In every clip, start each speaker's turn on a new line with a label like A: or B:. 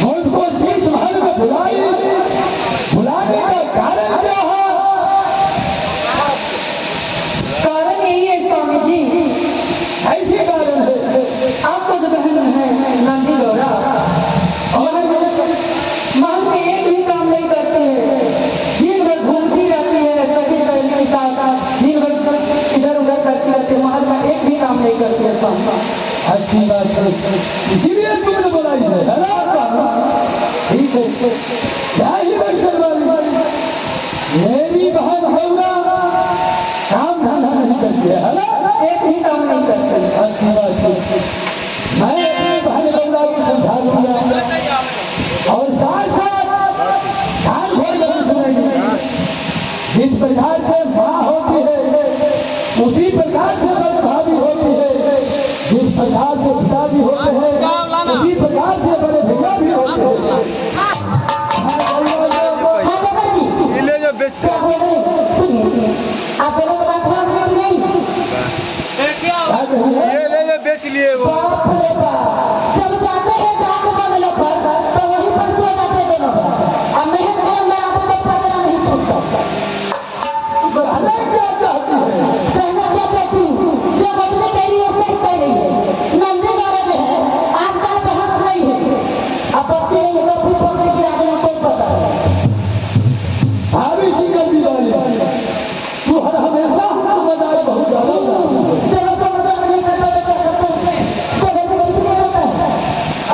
A: मुझको शीश महल में बुलाने का कारण क्या है?
B: कारण यही है स्वामी जी,
A: ऐसी कारण है
B: आपको जो बहन है नंदी गौरा महल में एक भी काम नहीं करती है, दिन भर घूमती रहती है सभी सहेली के साथ, दिन भर इधर उधर करती रहती है, महल में एक भी काम नहीं करती है स्वामी।
A: अच्छी बात है, इसीलिए तुमने बुलाई है ना? ठीक है, क्या ही दर्शन वाली मेरी बहन गौरा काम धंधा नहीं करती है ना?
B: एक भी काम नहीं करती।
A: अच्छी बात है, मैं अपनी बहन गौरा को समझा दूंगा और साथ साथ ध्यान भर सुनेंगे। जिस प्रकार से माँ होती है उसी प्रकार से बड़े भाभी होती है, जिस प्रकार से पिता भी होते हैं उसी प्रकार से बड़े भैया भी होते हैं।
B: हाँ बाबा जी, क्या बोल रहे हैं? सुनिए, आप बोले तो बात मान है कि नहीं?
C: ये ले ले बेच लिए वो।
B: बाप रे बाप, जब जाते हैं गाँव में बंगले पर तो वहीं पर सो जाते हैं दोनों पर। अब मेहनत में मैं आपको पचना नहीं छूटता।
A: कहना क्या चाहती है?
B: कहना क्या चाहती हूँ, जो बदले कह रही है सही कह रही है। नंदी गौरा जो है आजकल बहस नहीं है, अब बच्चे नहीं है तो पकड़ गिरा देना कोई पता नहीं।
A: भाभी सिंगल दीवाली तू हर हमेशा मजाक बहुत ज्यादा उड़ाती है।
B: जब ऐसा मजाक नहीं करता तो क्या करते हैं? तो घर से किसलिए रहता है?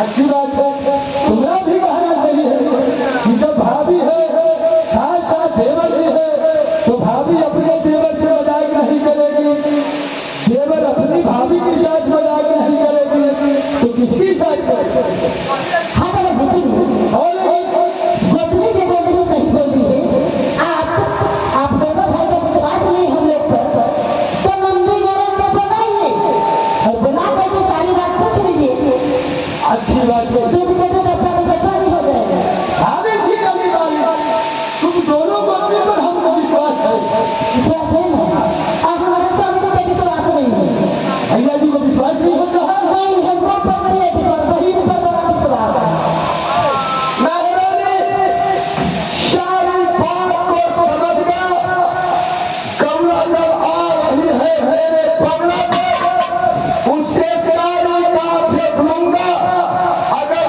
A: अच्छी बात है, तुम्हारा भी कहना सही है कि जब भाभी है साथ साथ देवर भी है तो भाभी अपने देवर से मजाक नहीं करेगी, देवर अपनी भाभी के साथ मजाक नहीं करेगी तो किसकी साथ करेगी?
B: हाँ बाबा जी, सुनिए,
A: और
B: गोतनी जो बोल रही है सही बोल रही है। आप दोनों भाई का विश्वास नहीं हम लोग पर, तो नंदी गौरा को बनाइए और बना करके सारी बात पूछ लीजिए।
A: अच्छी बात है,
B: दूध के दूध अपना नहीं हो जाएगा।
A: भाभी सिंगल दीवाली तुम दोनों को अपने पर हमको विश्वास है।
B: विश्वास है ना? अब हमारे स्वामी को कोई विश्वास नहीं है।
A: भैया जी को विश्वास नहीं होता है?
B: नहीं, हमको पर नहीं है विश्वास, वही पर बड़ा विश्वास है।
A: महारानी सारी बात को समझ गया। गौरा जब आ रही है मेरे बंगला पे उससे सारी बात देख लूंगा, अगर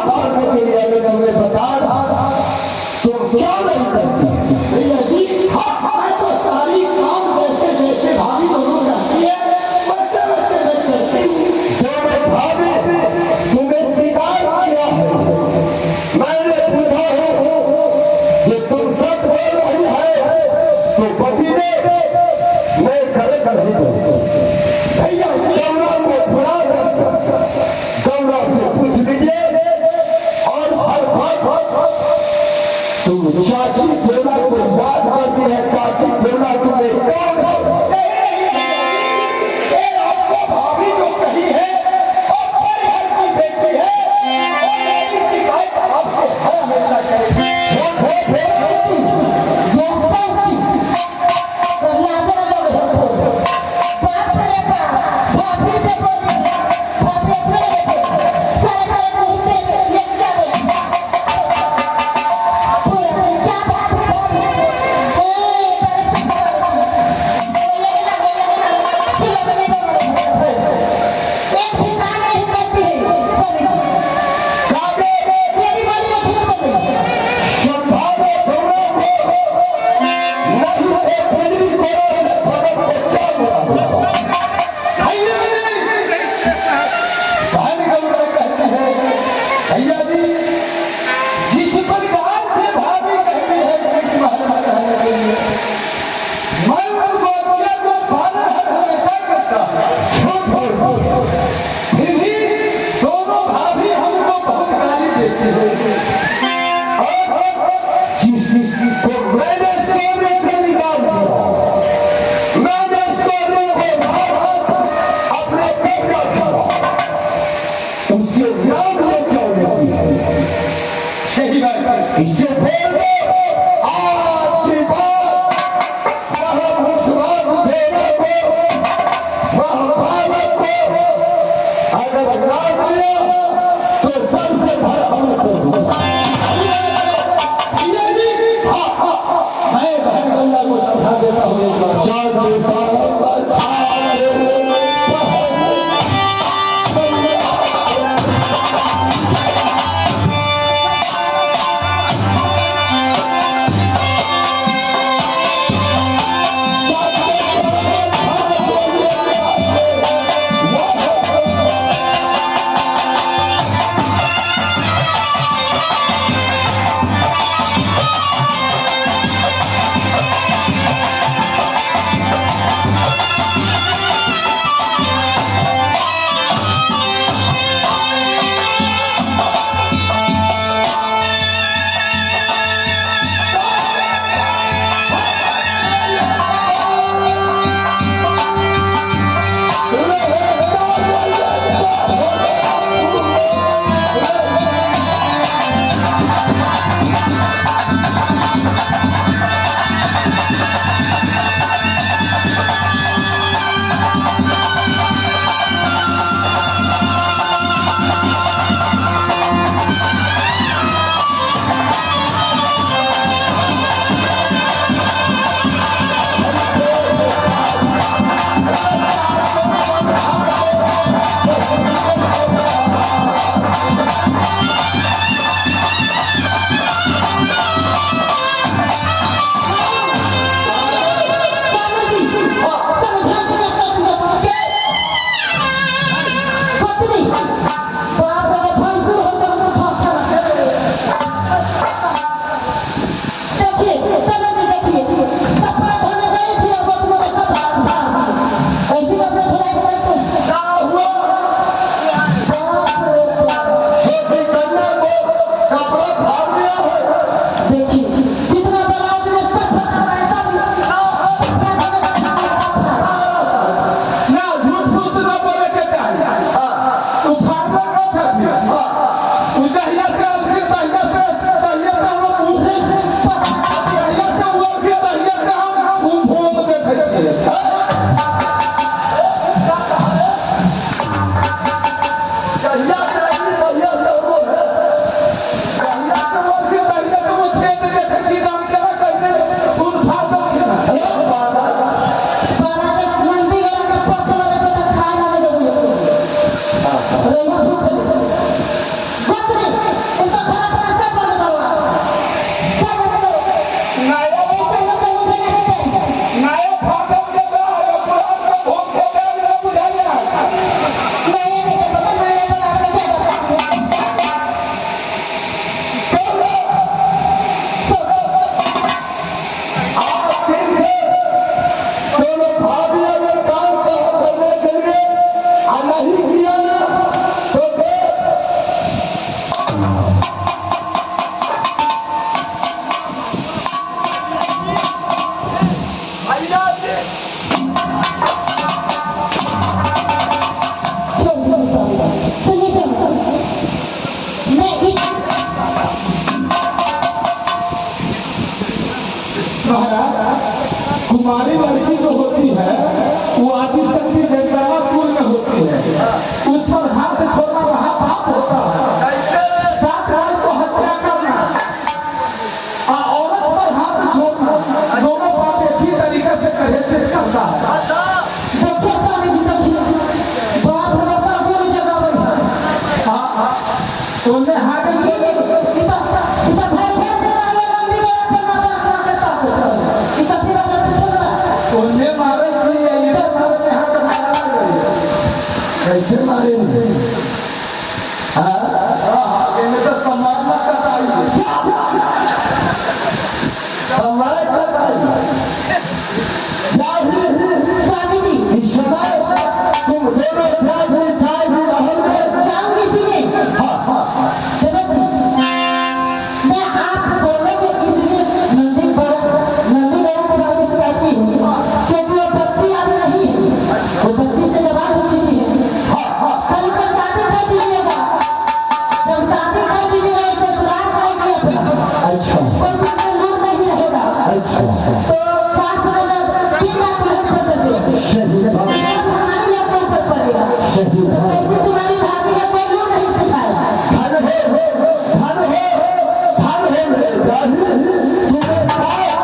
A: मारने के लिए अगर हमें बता रहा तो क्या नहीं करती
B: भैया जी मैं तो सारी काम जैसे जैसे भाभी दोनों करती है वैसे वैसे मैं करती हूँ।
A: जो मैं भाभी तुम्हें स्वीकार किया है मैंने पूछा है कि तुम सब बोल रही है तो पति ने मैं गलत नहीं बोलता
B: भैया जी
A: गौरा को बुला कर गौरा से पूछ लीजिए और हर बात तुम चाची देवला को याद करती है चाची देवला तुम्हें कौन है
B: ये आपको भाभी जो कही है और हर घर की बेटी है और मेरी शिकायत आपसे हर हमेशा करेगी। भैया जी जिस प्रकार से भाभी कहती है स्विच महल में रहने के लिए मैं उनको अपने को पालन हर हमेशा करता हूँ फिर भी दोनों भाभी हमको बहुत गाली देती है
A: जिसको मैंने सोने से निकाल दिया मैंने सोने के बाद अपने बेटा किया उससे नाम ले क्यों लेती है
B: सही बात है।
A: इससे बोल दो आज की बात वह मुसलमान देने को वह भारत को अगर ना दिया तो सबसे बड़ा हम
B: भैया जी मैं बहन गंगा को समझा देता हूँ एक बार।
A: चार साल महाराज कुमारी लड़की जो होती है वो आदिशक्ति जगदम्बा कुल में होती है, उस पर हाथ छोड़ना वहाँ पाप होता है। सात भाई को हत्या करना और औरत पर हाथ छोड़ना, दोनों पाप एक ही तरीके से कहे से करता है।
B: देखिए स्वामी जी, देखिए बाप रे बाप पूरी जगह वही
A: उन्हें हाथ
B: पिता भाई भाई दे वाले मंदिर में पर मजा करता है। पिता फिर अपने से छोड़ना
A: उन्हें मारे नहीं है, ये मारे हाथ मारा कैसे मारे इन्हें तो सम्मान करता सम्मान करता
B: स्वामी जी
A: इस समय तुम दोनों ध्यान भी छाए भी रहोगे।
B: जाऊंगी सुनिए देवत जी, मैं आप दोनों के इसलिए नंदी गौरव के बारे में कहती हूँ क्योंकि वो बच्ची अब नहीं है, वो बच्ची से जवान हो चुकी है। कल को शादी कर दीजिएगा, जब शादी कर दीजिएगा उसे ससुराल जाएगी अपना,
A: अच्छा
B: कोई चीज में लूट नहीं रहेगा।
A: अच्छा
B: तो 3 लाख ऊपर कर देगा,
A: सही बात
B: सब हमारे आपके ऊपर पड़ेगा।
A: सही
B: तो
A: बात
B: कैसे तुम्हारी भाभी है कोई लूट नहीं सिखाएगा।
A: धन हो तुम्हें पाया